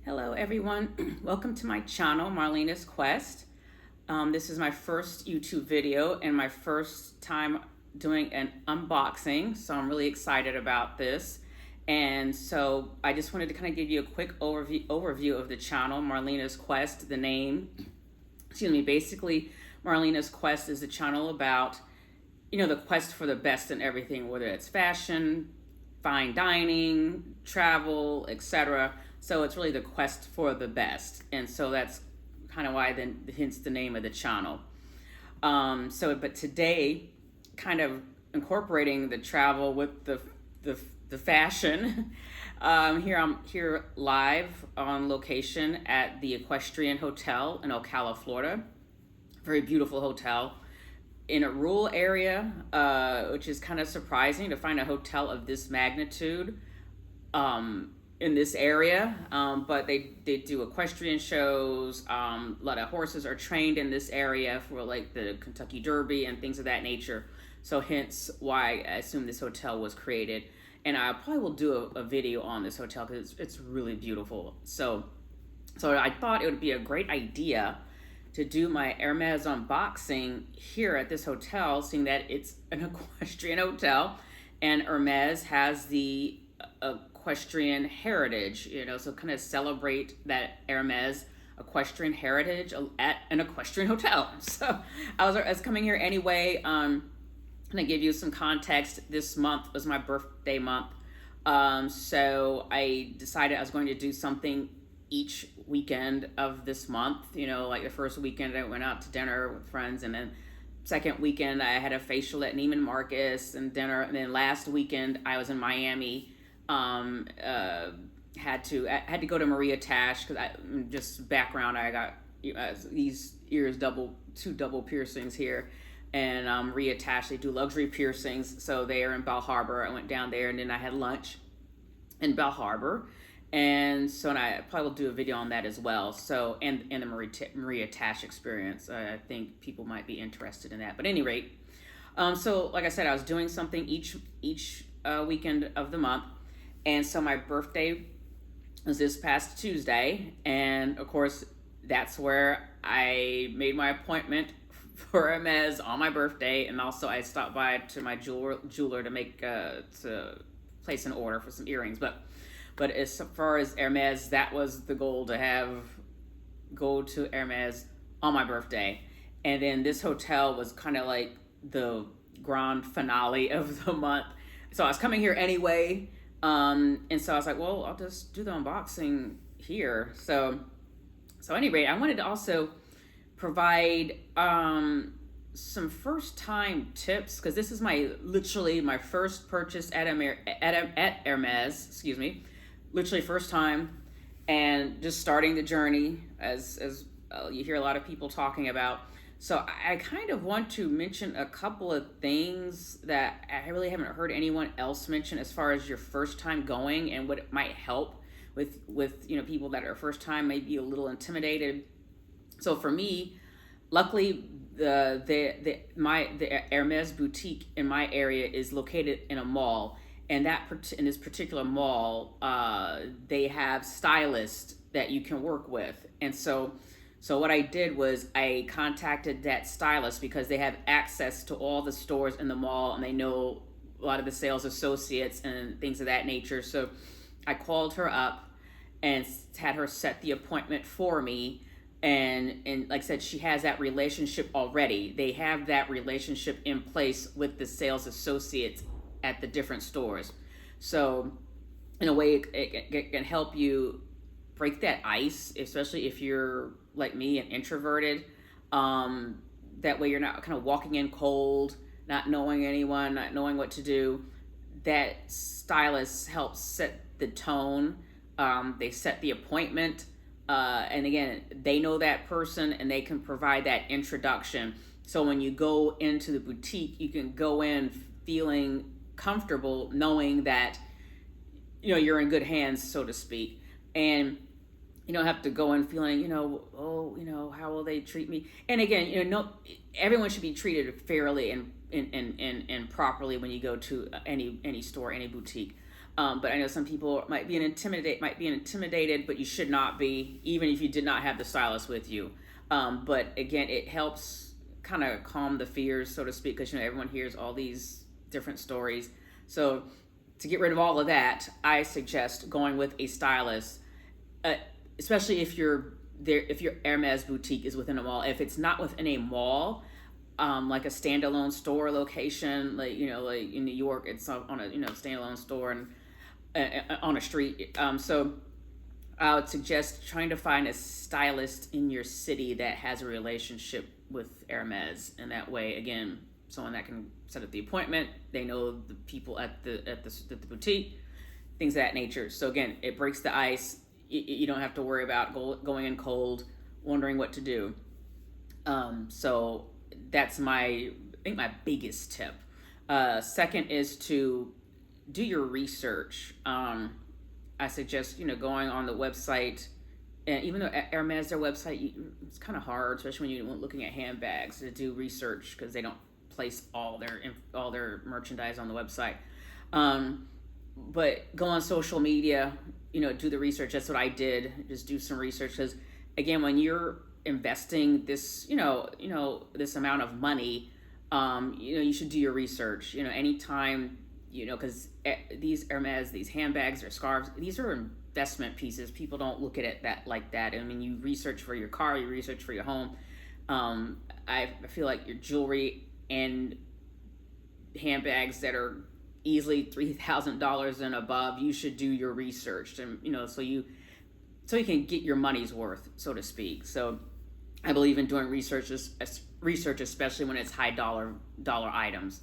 Hello everyone, welcome to my channel, Marlena's Quest. This is my first YouTube video and my first time doing an unboxing, so I'm really excited about this. And so I just wanted to kind of give you a quick overview of the channel, Marlena's Quest, the name. Basically, Marlena's Quest is a channel about, the quest for the best in everything, whether it's fashion, fine dining, travel, etc. So it's really the quest for the best, and so that's kind of why hence the name of the channel. But today, kind of incorporating the travel with the fashion. I'm here live on location at the Equestrian Hotel in Ocala, Florida. Very beautiful hotel in a rural area, which is kind of surprising to find a hotel of this magnitude in this area. But they do equestrian shows. A lot of horses are trained in this area for like the Kentucky Derby and things of that nature. So hence why I assume this hotel was created. And I probably will do a video on this hotel because it's really beautiful. So I thought it would be a great idea to do my Hermes unboxing here at this hotel, seeing that it's an equestrian hotel and Hermes has the equestrian heritage, so kind of celebrate that Hermes equestrian heritage at an equestrian hotel. So I was coming here anyway. I'm gonna give you some context. This month was my birthday month. So I decided I was going to do something each weekend of this month. Like the first weekend I went out to dinner with friends, and then second weekend I had a facial at Neiman Marcus and dinner, and then last weekend I was in Miami. Had to go to Maria Tash because just background, I got these ears two double piercings here, and Maria Tash, they do luxury piercings, so they are in Bal Harbour. I went down there and then I had lunch in Bal Harbour. And so I probably will do a video on that as well. So, and the Maria Tash experience. I think people might be interested in that. But at any rate, so like I said, I was doing something each weekend of the month. And so my birthday was this past Tuesday. And of course, that's where I made my appointment for Hermes on my birthday. And also I stopped by to my jeweler to place an order for some earrings. But as far as Hermes, that was the goal, to go to Hermes on my birthday. And then this hotel was kind of like the grand finale of the month. So I was coming here anyway. And so I was like, well, I'll just do the unboxing here. So anyway, I wanted to also provide some first time tips, because this is literally my first purchase at Hermes, literally first time, and just starting the journey as you hear a lot of people talking about. So I kind of want to mention a couple of things that I really haven't heard anyone else mention as far as your first time going and what it might help with people that are first time, may be a little intimidated. So for me, luckily the Hermes boutique in my area is located in a mall. And in this particular mall, they have stylists that you can work with. And so what I did was I contacted that stylist because they have access to all the stores in the mall and they know a lot of the sales associates and things of that nature. So I called her up and had her set the appointment for me. And like I said, she has that relationship already. They have that relationship in place with the sales associates at the different stores. So in a way, it can help you break that ice, especially if you're like me and introverted. That way you're not kind of walking in cold, not knowing anyone, not knowing what to do. That stylist helps set the tone. They set the appointment. And again, they know that person and they can provide that introduction. So when you go into the boutique, you can go in feeling comfortable, knowing that you're in good hands, so to speak. And you don't have to go in feeling how will they treat me. And again, everyone should be treated fairly and properly when you go to any store, any boutique. But I know some people might be intimidated, but you should not be, even if you did not have the stylist with you. But again, it helps kind of calm the fears, so to speak, because everyone hears all these different stories. So to get rid of all of that, I suggest going with a stylist, especially if your Hermes boutique is within a mall. If it's not within a mall, like a standalone store location, like in New York, it's on a standalone store and on a street. So I would suggest trying to find a stylist in your city that has a relationship with Hermes, and that way, again, someone that can set up the appointment. They know the people at the boutique, things of that nature. So again, it breaks the ice. You don't have to worry about going in cold, wondering what to do. So that's my biggest tip. Second is to do your research. I suggest going on the website, and even though Hermes, their website, it's kind of hard, especially when you're looking at handbags, to do research because they don't place all their merchandise on the website. But go on social media, do the research. That's what I did. Just do some research, because again, when you're investing this, this amount of money, you should do your research. Anytime, because these Hermes, these handbags or scarves, these are investment pieces. People don't look at it like that. I mean, you research for your car, you research for your home. I feel like your jewelry and handbags that are easily $3,000 and above, you should do your research, and so you can get your money's worth, so to speak. So I believe in doing research, especially when it's high dollar items.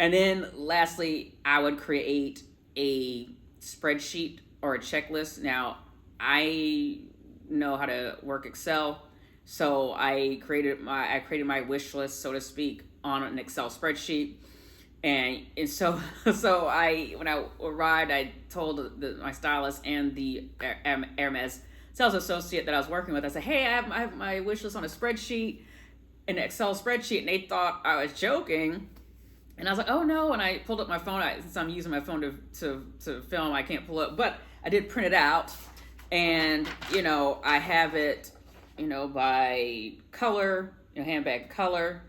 And then lastly, I would create a spreadsheet or a checklist. Now, I know how to work Excel, so I created my wish list, so to speak, on an Excel spreadsheet. And so when I arrived, I told my stylist and the Hermes sales associate that I was working with, I said, hey, I have my wish list on a spreadsheet, an Excel spreadsheet, and they thought I was joking. And I was like, oh no, and I pulled up my phone. Since I'm using my phone to film, I can't pull up, but I did print it out, and I have it, by color, handbag color,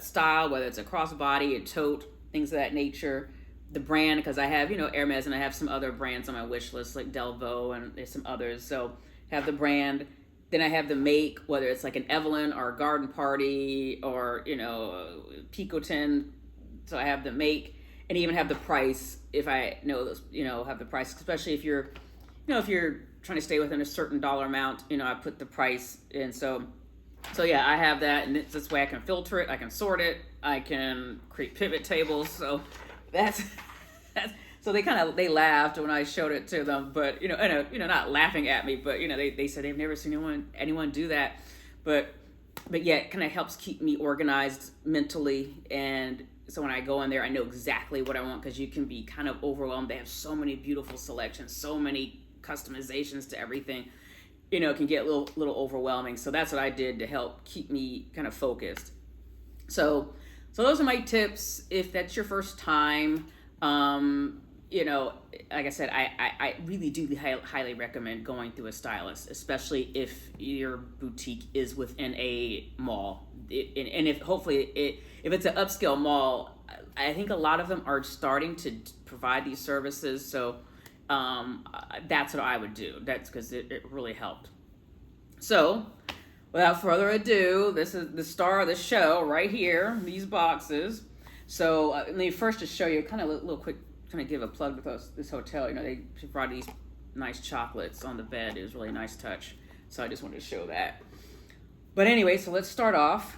style, whether it's a crossbody, a tote, things of that nature, the brand, because I have Hermes, and I have some other brands on my wish list like Delvaux, and there's some others. So have the brand, then I have the make, whether it's like an Evelyn or a Garden Party or Picotin. So I have the make, and even have the price if I know those, have the price, especially if you're trying to stay within a certain dollar amount, I put the price in. So yeah, I have that, and this way I can filter it, I can sort it, I can create pivot tables. So that's so they laughed when I showed it to them, but not laughing at me, but they said they've never seen anyone do that, but yeah, it kind of helps keep me organized mentally. And so when I go in there, I know exactly what I want, because you can be kind of overwhelmed. They have so many beautiful selections, so many customizations to everything. It can get a little overwhelming. So that's what I did to help keep me kind of focused. So those are my tips. If that's your first time, like I said, I really do highly recommend going through a stylist, especially if your boutique is within a mall. And if it's an upscale mall, I think a lot of them are starting to provide these services. So that's what I would do. That's because it really helped. So without further ado, this is the star of the show right here, these boxes. So let me first just show you kind of a little quick, kind of give a plug with this hotel. They brought these nice chocolates on the bed. It was a really nice touch. So I just wanted to show that. But anyway, so let's start off.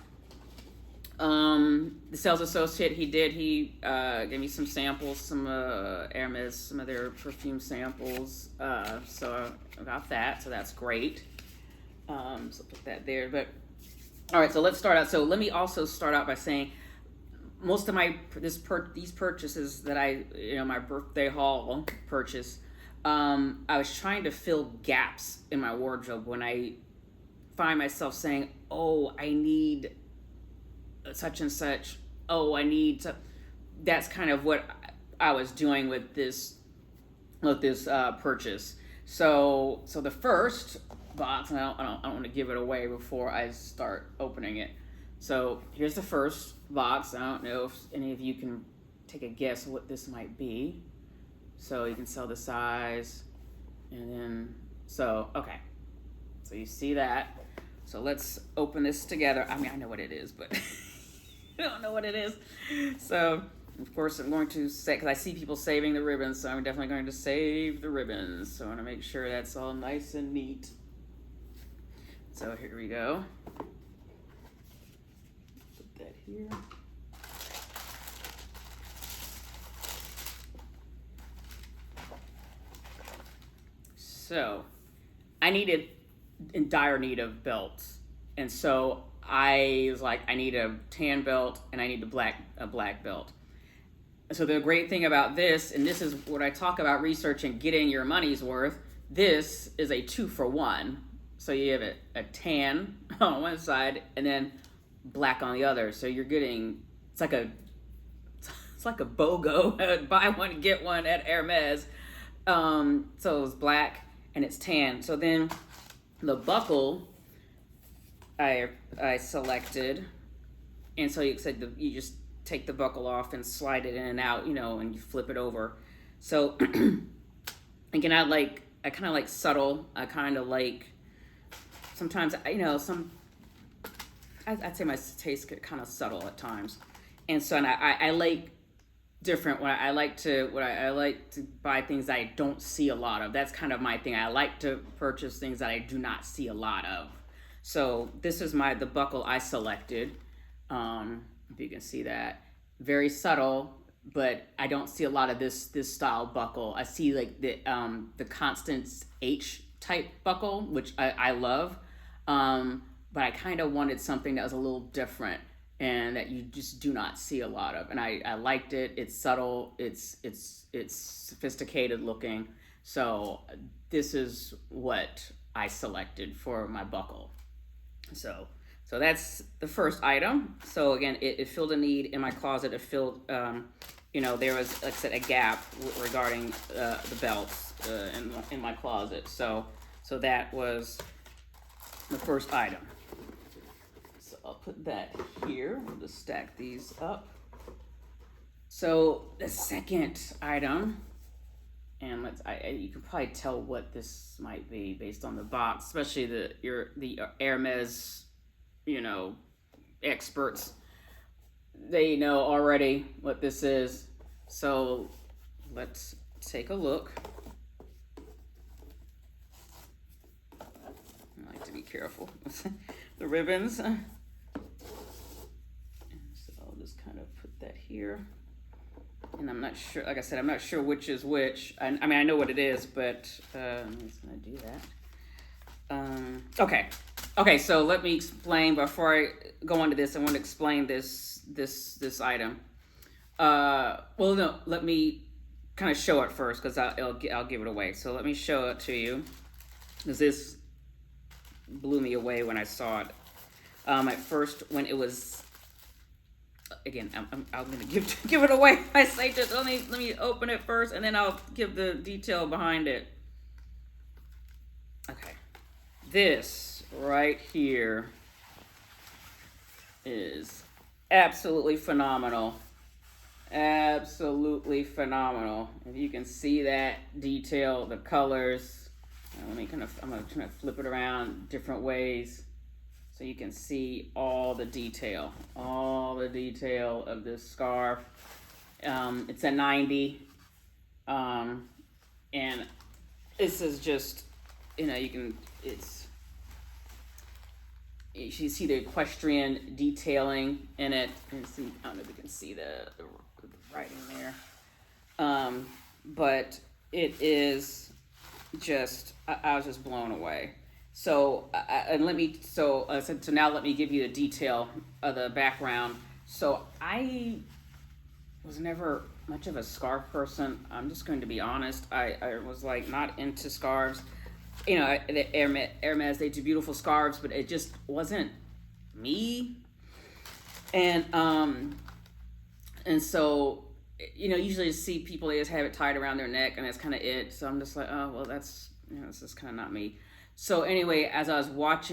The sales associate, he gave me some samples, some Hermes, some of their perfume samples. So I got that, so that's great. So put that there. But all right, so let's start out. So let me also start out by saying most of these purchases that my birthday haul purchase, I was trying to fill gaps in my wardrobe when I find myself saying, oh, I need such and such. Oh, I need to. That's kind of what I was doing with this with this purchase. So the first box, and I don't want to give it away before I start opening it. So here's the first box. I don't know if any of you can take a guess what this might be. So you can sell the size, and then okay. So you see that. So let's open this together. I mean, I know what it is, but I don't know what it is. So of course I'm going to say, because I see people saving the ribbons, so I'm definitely going to save the ribbons. So I want to make sure that's all nice and neat. So here we go. Put that here. So I needed in dire need of belts, and so I was like, I need a tan belt and I need a black belt. So the great thing about this, and this is what I talk about researching, getting your money's worth, this is a 2-for-1. So you have a tan on one side and then black on the other. So you're getting, it's like a BOGO, buy one, get one at Hermes. So it's black and it's tan. So then the buckle I selected, and so you said you just take the buckle off and slide it in and out, and you flip it over. So again, I kind of like subtle. I kind of like, sometimes, I'd say my taste get kind of subtle at times. And so, and I like different, I like to buy things that I don't see a lot of. That's kind of my thing. I like to purchase things that I do not see a lot of. So this is the buckle I selected. If you can see that, very subtle, but I don't see a lot of this style buckle. I see like the Constance H type buckle, which I love, but I kind of wanted something that was a little different and that you just do not see a lot of. And I liked it. It's subtle. It's sophisticated looking. So this is what I selected for my buckle. So that's the first item. So again, it filled a need in my closet. It filled, there was, like I said, a gap regarding the belts in my closet. So that was the first item. So I'll put that here. We'll just stack these up. So the second item, and you can probably tell what this might be based on the box, especially the Hermes, experts. They know already what this is. So let's take a look. I like to be careful with the ribbons. And so I'll just kind of put that here. And I'm not sure, like I said, I'm not sure which is which. I mean, I know what it is, but I'm just going to do that. Okay, so let me explain, before I go on to this, I want to explain this item. Well, no, let me kind of show it first, because I'll give it away. So let me show it to you, because this blew me away when I saw it. At first, when it was, again, I'm going to give it away. I say just let me open it first, and then I'll give the detail behind it. Okay, this right here is absolutely phenomenal. Absolutely phenomenal. If you can see that detail, the colors. I'm going to flip it around different ways so you can see all the detail of this scarf. It's a 90, and this is just, you see the equestrian detailing in it. And see, I don't know if you can see the writing there. But it is just, I was just blown away. So, so now let me give you the detail of the background. So I was never much of a scarf person. I'm just going to be honest. I was like not into scarves. Hermes, they do beautiful scarves, but it just wasn't me. And so usually see people, they just have it tied around their neck and that's kind of it. So I'm just like, oh, well, that's, this is kind of not me. So anyway, as I was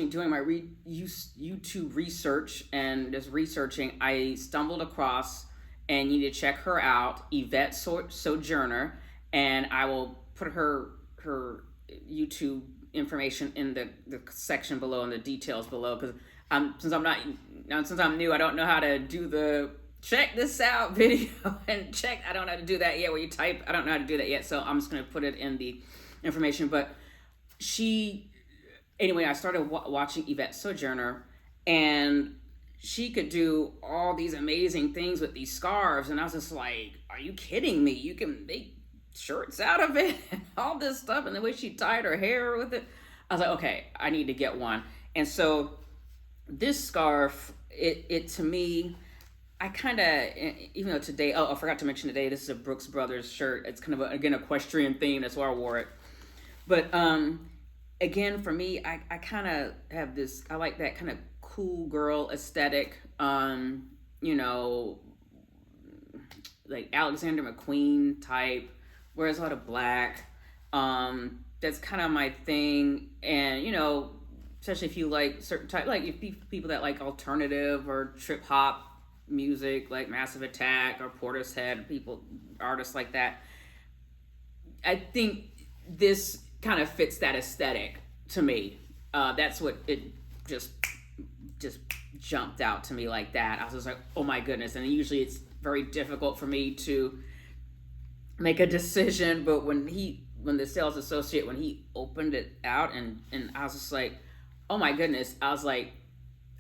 doing my YouTube research and just researching, I stumbled across, and you need to check her out, Yvette Sojourner, and I will put her YouTube information in the section below and the details below, because since I'm new, I don't know how to do the check this out video and check. I don't know how to do that yet. Where you type, I don't know how to do that yet. So I'm just gonna put it in the information. But anyway, I started watching Yvette Sojourner, and she could do all these amazing things with these scarves, and I was just like, are you kidding me? You can make shirts out of it and all this stuff, and the way she tied her hair with it, I was like, okay, I need to get one. And so this scarf, it to me, I kind of, even though today, I forgot to mention today, this is a Brooks Brothers shirt. It's kind of again equestrian theme. That's why I wore it. But again, for me, I kind of have this, I like that kind of cool girl aesthetic. Like Alexander McQueen type, wears a lot of black. That's kind of my thing. And especially if you like certain type, like if people that like alternative or trip hop music, like Massive Attack or Portishead, artists like that, I think this kind of fits that aesthetic to me. That's what it just jumped out to me like that. I was just like, oh my goodness. And usually it's very difficult for me to make a decision, but when the sales associate, when he opened it out, and I was just like, oh my goodness. I was like,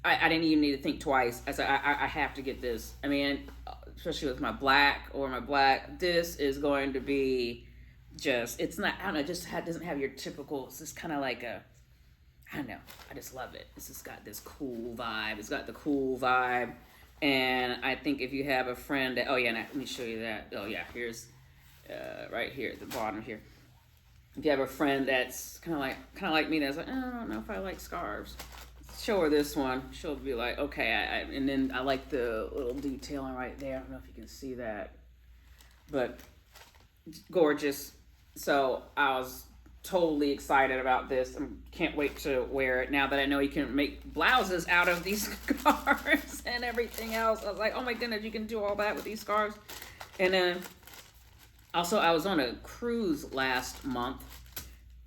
I didn't even need to think twice. I said, I have to get this. I mean, especially with my black, this is going to be it's not, I don't know, it just doesn't have your typical, it's just kind of like I don't know, I just love it. It's just got this cool vibe. It's got the cool vibe. And I think if you have a friend that, let me show you that. Oh yeah, here's, right here at the bottom here. If you have a friend that's kind of like me, that's like, I don't know if I like scarves, show her this one. She'll be like, okay. And then I like the little detailing right there. I don't know if you can see that, but it's gorgeous. So I was totally excited about this. I can't wait to wear it now that I know you can make blouses out of these scarves and everything else. I was like, oh my goodness, you can do all that with these scarves. And then also, I was on a cruise last month,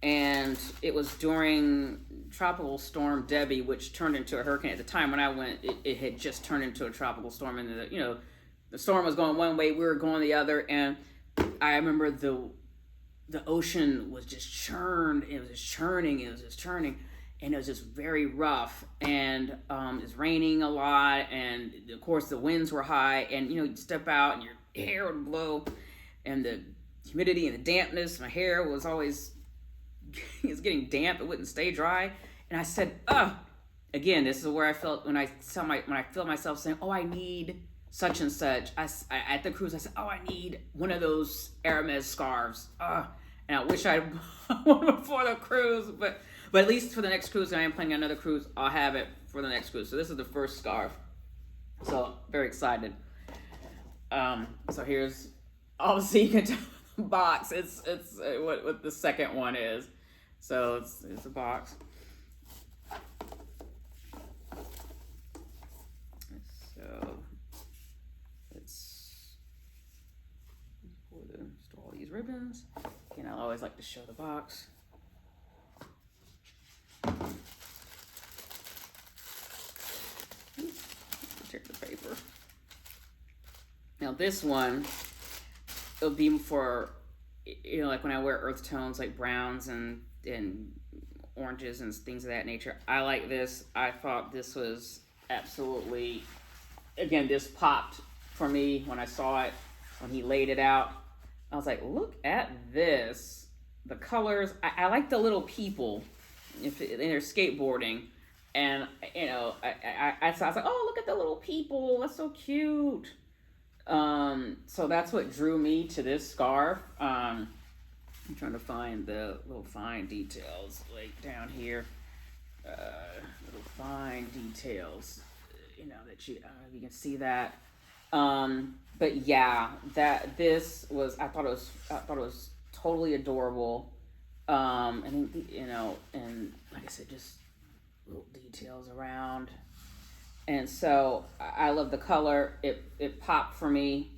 and it was during Tropical Storm Debbie, which turned into a hurricane. At the time when I went, it had just turned into a tropical storm, and the storm was going one way, we were going the other, and I remember the ocean was just churned. It was just churning, and it was just very rough, and it was raining a lot, and of course the winds were high, and you'd step out and your hair would blow, and the humidity and the dampness, my hair was always getting damp. It wouldn't stay dry. And I said, again, this is where I felt when I feel myself saying, oh, I need such and such. At the cruise, I said, oh, I need one of those Hermes scarves. And I wish I'd bought one before the cruise, but at least for the next cruise, I am planning another cruise, I'll have it for the next cruise. So this is the first scarf. So very excited. So here's, obviously you can tell the box. It's what the second one is. So it's a box. So let's store all these ribbons. Again, I always like to show the box. Check the paper. Now this one, it'll be for, like when I wear earth tones like browns and oranges and things of that nature. I like this. I thought this was absolutely, again, this popped for me when I saw it, when he laid it out. I was like, look at this. The colors, I like the little people if they're skateboarding. And, I was like, oh, look at the little people. That's so cute. So that's what drew me to this scarf. I'm trying to find the little fine details, like down here. Little fine details, that you can see that. But yeah, that this was I thought it was totally adorable. And and like I said, just little details around. And so I love the color. It popped for me.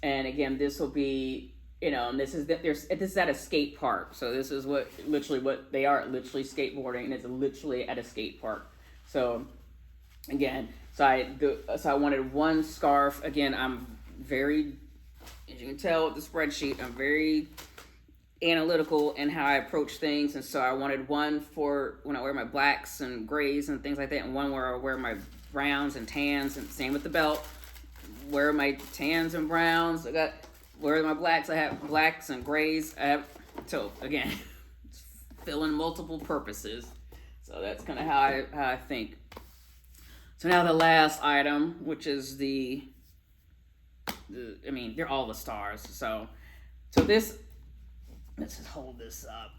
And again, this will be, and this is at a skate park. So this is what they are, literally skateboarding, and it's literally at a skate park. So again, so I wanted one scarf. Again, I'm very, as you can tell with the spreadsheet, I'm very analytical in how I approach things, and so I wanted one for when I wear my blacks and grays and things like that, and one where I wear my browns and tans, and same with the belt. Wear my tans and browns. Where my blacks, I have blacks and grays. So again, filling multiple purposes. So that's kind of how I think. So now the last item, which is they're all the stars. So this, let's just hold this up.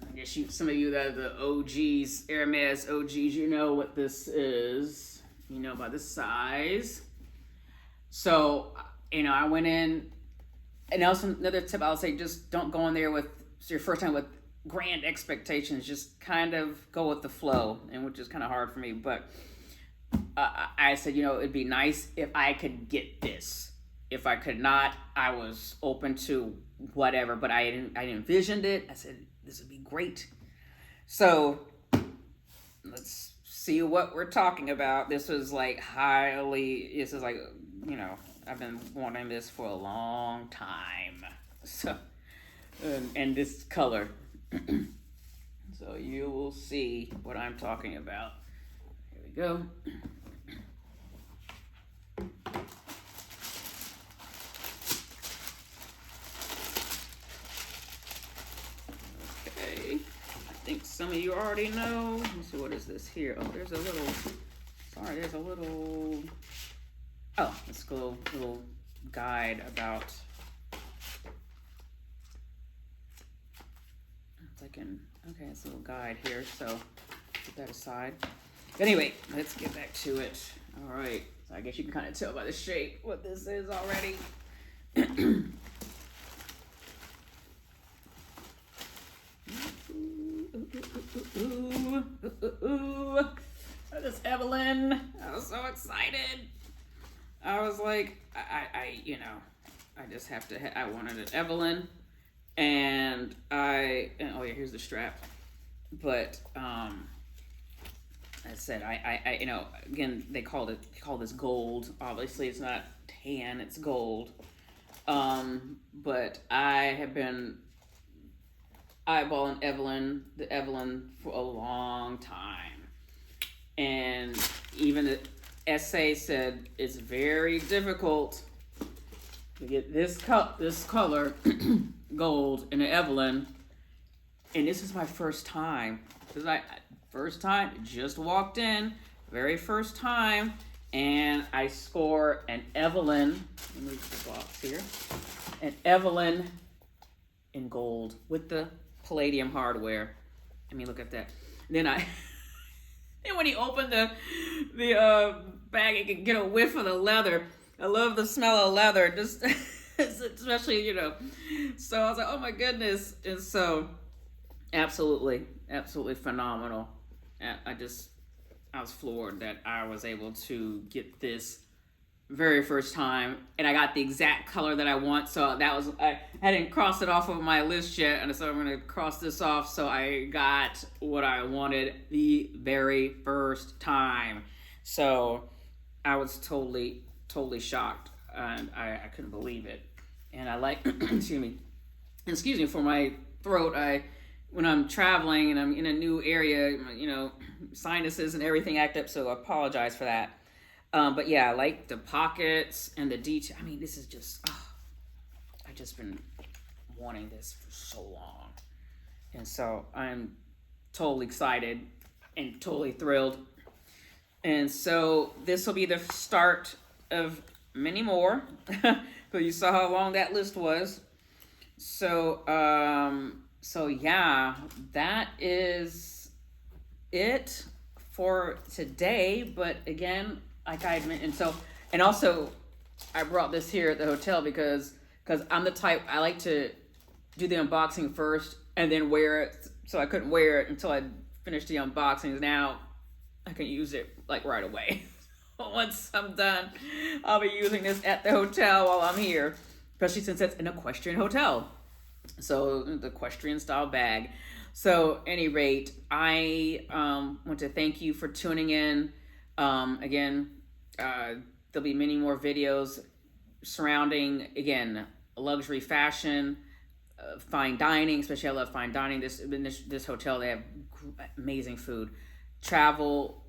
I guess some of you that are the OGs, Hermes OGs, you know what this is. You know by the size. So, I went in, and also another tip I'll say, just don't go in there with your first time with grand expectations. Just kind of go with the flow, and which is kind of hard for me. But I said, it'd be nice if I could get this. If I could not, I was open to whatever. But I envisioned it. I said, this would be great. So let's see what we're talking about. This is like I've been wanting this for a long time. So, and this color. So you will see what I'm talking about. Here we go. Okay. I think some of you already know. Let's see, what is this here? Oh, there's a little, it's a little guide about, it's a little guide here, so put that aside. Anyway, let's get back to it. All right, so I guess you can kind of tell by the shape what this is already. So this Evelyn, I was so excited. I was like, I just have to. I wanted an Evelyn, and here's the strap. But I said, again, they call this gold. Obviously, it's not tan; it's gold. But I have been eyeballing the Evelyn for a long time, and even the essay said it's very difficult to get this color gold in an Evelyn, and this is my first time. This is just walked in, very first time, and I score an Evelyn. Let me move the box here. An Evelyn in gold with the palladium hardware. I mean, look at that. And then and when he opened the bag, you could get a whiff of the leather. I love the smell of leather, just especially, So I was like, oh my goodness. And so absolutely phenomenal. I was floored that I was able to get this very first time, and I got the exact color that I want. So that was, I hadn't crossed it off of my list yet, and so I'm going to cross this off. So I got what I wanted the very first time. So I was totally shocked, and I couldn't believe it. And I like, excuse me for my throat. When I'm traveling and I'm in a new area, sinuses and everything act up, so I apologize for that. But yeah, I like the pockets and the detail. I mean, this is just, I've just been wanting this for so long. And so I'm totally excited and totally thrilled. And so this will be the start of many more. So you saw how long that list was. So yeah, that is it for today. But again, like I admit, and also I brought this here at the hotel because I'm the type, I like to do the unboxing first and then wear it. So I couldn't wear it until I finished the unboxings. Now I can use it like right away. Once I'm done, I'll be using this at the hotel while I'm here, especially since it's an equestrian hotel. So the equestrian style bag. So any rate, I want to thank you for tuning in. Again, there'll be many more videos surrounding, again, luxury fashion, fine dining. Especially I love fine dining. This hotel, they have amazing food, travel,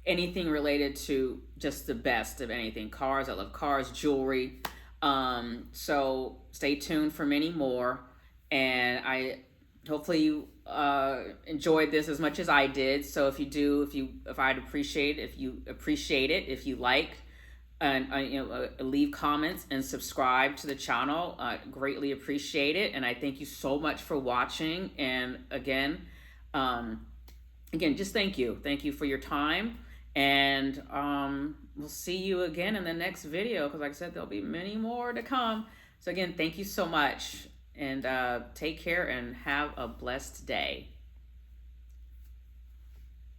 anything related to just the best of anything. Cars, I love cars, jewelry. So stay tuned for many more, and I hopefully you enjoyed this as much as I did. So if you do, if I'd appreciate it, if you appreciate it, if you like, and leave comments and subscribe to the channel. Greatly appreciate it, and I thank you so much for watching. And again, just thank you for your time, and we'll see you again in the next video, because like I said, there'll be many more to come. So again, thank you so much, and take care and have a blessed day.